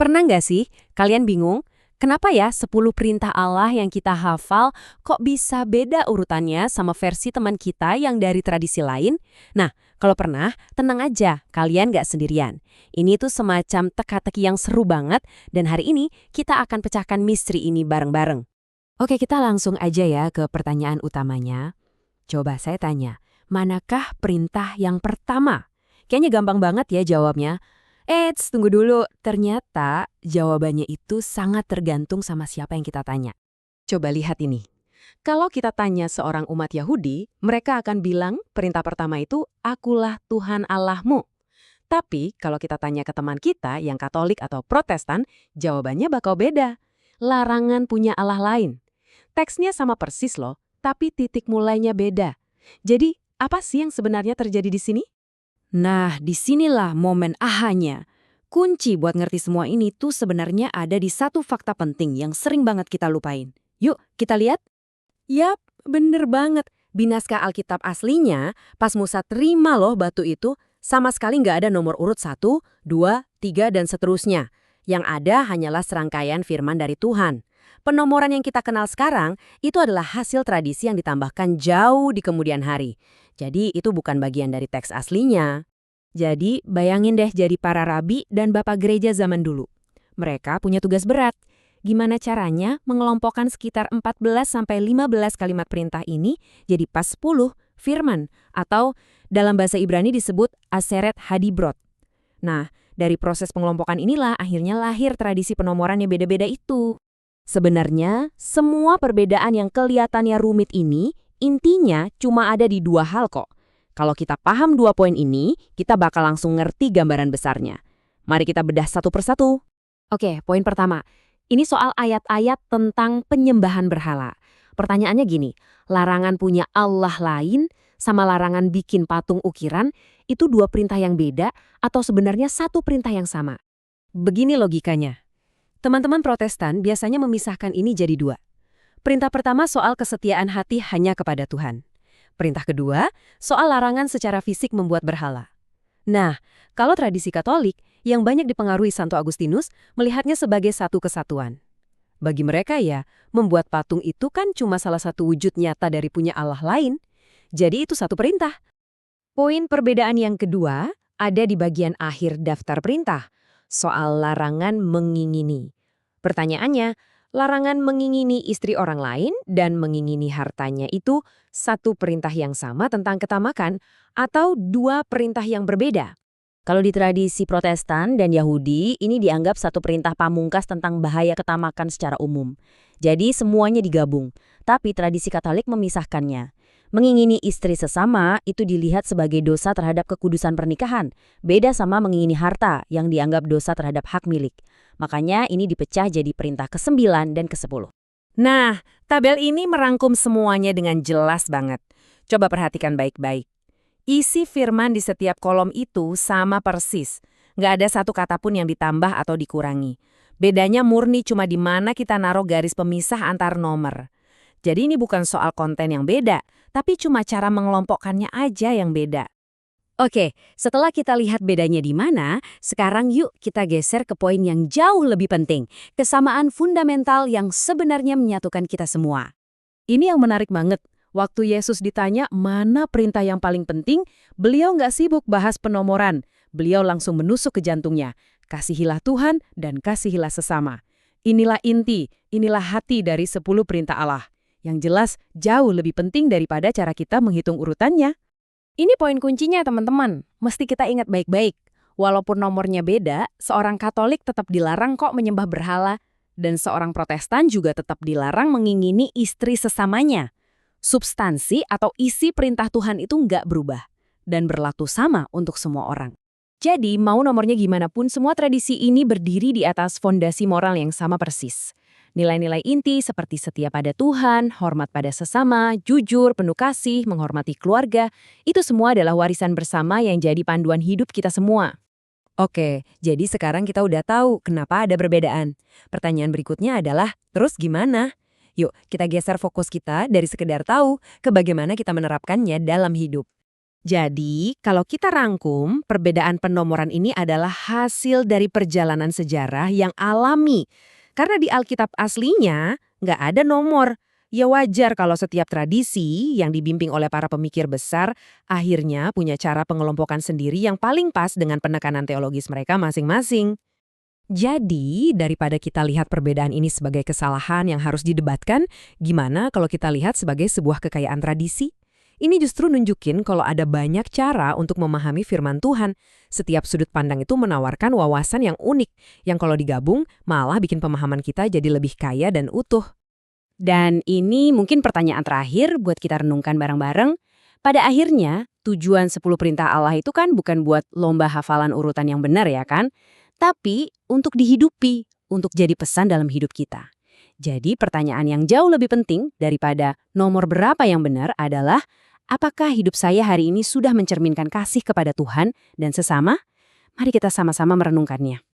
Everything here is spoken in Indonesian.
Pernah nggak sih kalian bingung? Kenapa ya 10 perintah Allah yang kita hafal kok bisa beda urutannya sama versi teman kita yang dari tradisi lain? Nah, kalau pernah, tenang aja, kalian nggak sendirian. Ini tuh semacam teka-teki yang seru banget dan hari ini kita akan pecahkan misteri ini bareng-bareng. Oke, kita langsung aja ya ke pertanyaan utamanya. Coba saya tanya, manakah perintah yang pertama? Kayaknya gampang banget ya jawabnya. Tunggu dulu. Ternyata jawabannya itu sangat tergantung sama siapa yang kita tanya. Coba lihat ini. Kalau kita tanya seorang umat Yahudi, mereka akan bilang perintah pertama itu, akulah Tuhan Allahmu. Tapi kalau kita tanya ke teman kita yang Katolik atau Protestan, jawabannya bakal beda. Larangan punya Allah lain. Teksnya sama persis loh, tapi titik mulainya beda. Jadi, apa sih yang sebenarnya terjadi di sini? Nah, disinilah momen ahanya. Kunci buat ngerti semua ini tuh sebenarnya ada di satu fakta penting yang sering banget kita lupain. Yuk, kita lihat. Yap, bener banget. Di naskah Alkitab aslinya, pas Musa terima loh batu itu, sama sekali nggak ada nomor urut 1, 2, 3, dan seterusnya. Yang ada hanyalah serangkaian firman dari Tuhan. Penomoran yang kita kenal sekarang, itu adalah hasil tradisi yang ditambahkan jauh di kemudian hari. Jadi itu bukan bagian dari teks aslinya. Jadi bayangin deh jadi para rabi dan bapak gereja zaman dulu. Mereka punya tugas berat. Gimana caranya mengelompokkan sekitar 14-15 kalimat perintah ini jadi pas 10 firman atau dalam bahasa Ibrani disebut Aseret Hadibrot. Nah, dari proses pengelompokan inilah akhirnya lahir tradisi penomoran yang beda-beda itu. Sebenarnya, semua perbedaan yang kelihatannya rumit ini intinya cuma ada di dua hal kok. Kalau kita paham dua poin ini, kita bakal langsung ngerti gambaran besarnya. Mari kita bedah satu persatu. Oke, poin pertama. Ini soal ayat-ayat tentang penyembahan berhala. Pertanyaannya gini, larangan punya Allah lain sama larangan bikin patung ukiran itu dua perintah yang beda atau sebenarnya satu perintah yang sama? Begini logikanya. Teman-teman Protestan biasanya memisahkan ini jadi dua. Perintah pertama soal kesetiaan hati hanya kepada Tuhan. Perintah kedua, soal larangan secara fisik membuat berhala. Nah, kalau tradisi Katolik, yang banyak dipengaruhi Santo Agustinus, melihatnya sebagai satu kesatuan. Bagi mereka ya, membuat patung itu kan cuma salah satu wujud nyata dari punya Allah lain. Jadi itu satu perintah. Poin perbedaan yang kedua ada di bagian akhir daftar perintah, soal larangan mengingini. Pertanyaannya, larangan mengingini istri orang lain dan mengingini hartanya itu satu perintah yang sama tentang ketamakan atau dua perintah yang berbeda? Kalau di tradisi Protestan dan Yahudi, ini dianggap satu perintah pamungkas tentang bahaya ketamakan secara umum. Jadi semuanya digabung, tapi tradisi Katolik memisahkannya. Mengingini istri sesama itu dilihat sebagai dosa terhadap kekudusan pernikahan, beda sama mengingini harta yang dianggap dosa terhadap hak milik. Makanya ini dipecah jadi perintah ke-9 dan ke-10. Nah, tabel ini merangkum semuanya dengan jelas banget. Coba perhatikan baik-baik. Isi firman di setiap kolom itu sama persis. Nggak ada satu kata pun yang ditambah atau dikurangi. Bedanya murni cuma di mana kita naruh garis pemisah antar nomor. Jadi ini bukan soal konten yang beda, tapi cuma cara mengelompokkannya aja yang beda. Oke, setelah kita lihat bedanya di mana, sekarang yuk kita geser ke poin yang jauh lebih penting. Kesamaan fundamental yang sebenarnya menyatukan kita semua. Ini yang menarik banget. Waktu Yesus ditanya mana perintah yang paling penting, beliau nggak sibuk bahas penomoran. Beliau langsung menusuk ke jantungnya. Kasihilah Tuhan dan kasihilah sesama. Inilah inti, inilah hati dari 10 perintah Allah. Yang jelas jauh lebih penting daripada cara kita menghitung urutannya. Ini poin kuncinya teman-teman. Mesti kita ingat baik-baik. Walaupun nomornya beda, seorang Katolik tetap dilarang kok menyembah berhala. Dan seorang Protestan juga tetap dilarang mengingini istri sesamanya. Substansi atau isi perintah Tuhan itu nggak berubah dan berlaku sama untuk semua orang. Jadi, mau nomornya gimana pun, semua tradisi ini berdiri di atas fondasi moral yang sama persis. Nilai-nilai inti seperti setia pada Tuhan, hormat pada sesama, jujur, penuh kasih, menghormati keluarga, itu semua adalah warisan bersama yang jadi panduan hidup kita semua. Oke, jadi sekarang kita udah tahu kenapa ada perbedaan. Pertanyaan berikutnya adalah, terus gimana? Yuk, kita geser fokus kita dari sekedar tahu ke bagaimana kita menerapkannya dalam hidup. Jadi, kalau kita rangkum, perbedaan penomoran ini adalah hasil dari perjalanan sejarah yang alami. Karena di Alkitab aslinya, nggak ada nomor. Ya wajar kalau setiap tradisi yang dibimbing oleh para pemikir besar akhirnya punya cara pengelompokan sendiri yang paling pas dengan penekanan teologis mereka masing-masing. Jadi, daripada kita lihat perbedaan ini sebagai kesalahan yang harus didebatkan, gimana kalau kita lihat sebagai sebuah kekayaan tradisi? Ini justru nunjukin kalau ada banyak cara untuk memahami firman Tuhan. Setiap sudut pandang itu menawarkan wawasan yang unik, yang kalau digabung malah bikin pemahaman kita jadi lebih kaya dan utuh. Dan ini mungkin pertanyaan terakhir buat kita renungkan bareng-bareng. Pada akhirnya, tujuan 10 perintah Allah itu kan bukan buat lomba hafalan urutan yang benar ya kan? Tapi untuk dihidupi, untuk jadi pesan dalam hidup kita. Jadi pertanyaan yang jauh lebih penting daripada nomor berapa yang benar adalah, apakah hidup saya hari ini sudah mencerminkan kasih kepada Tuhan dan sesama? Mari kita sama-sama merenungkannya.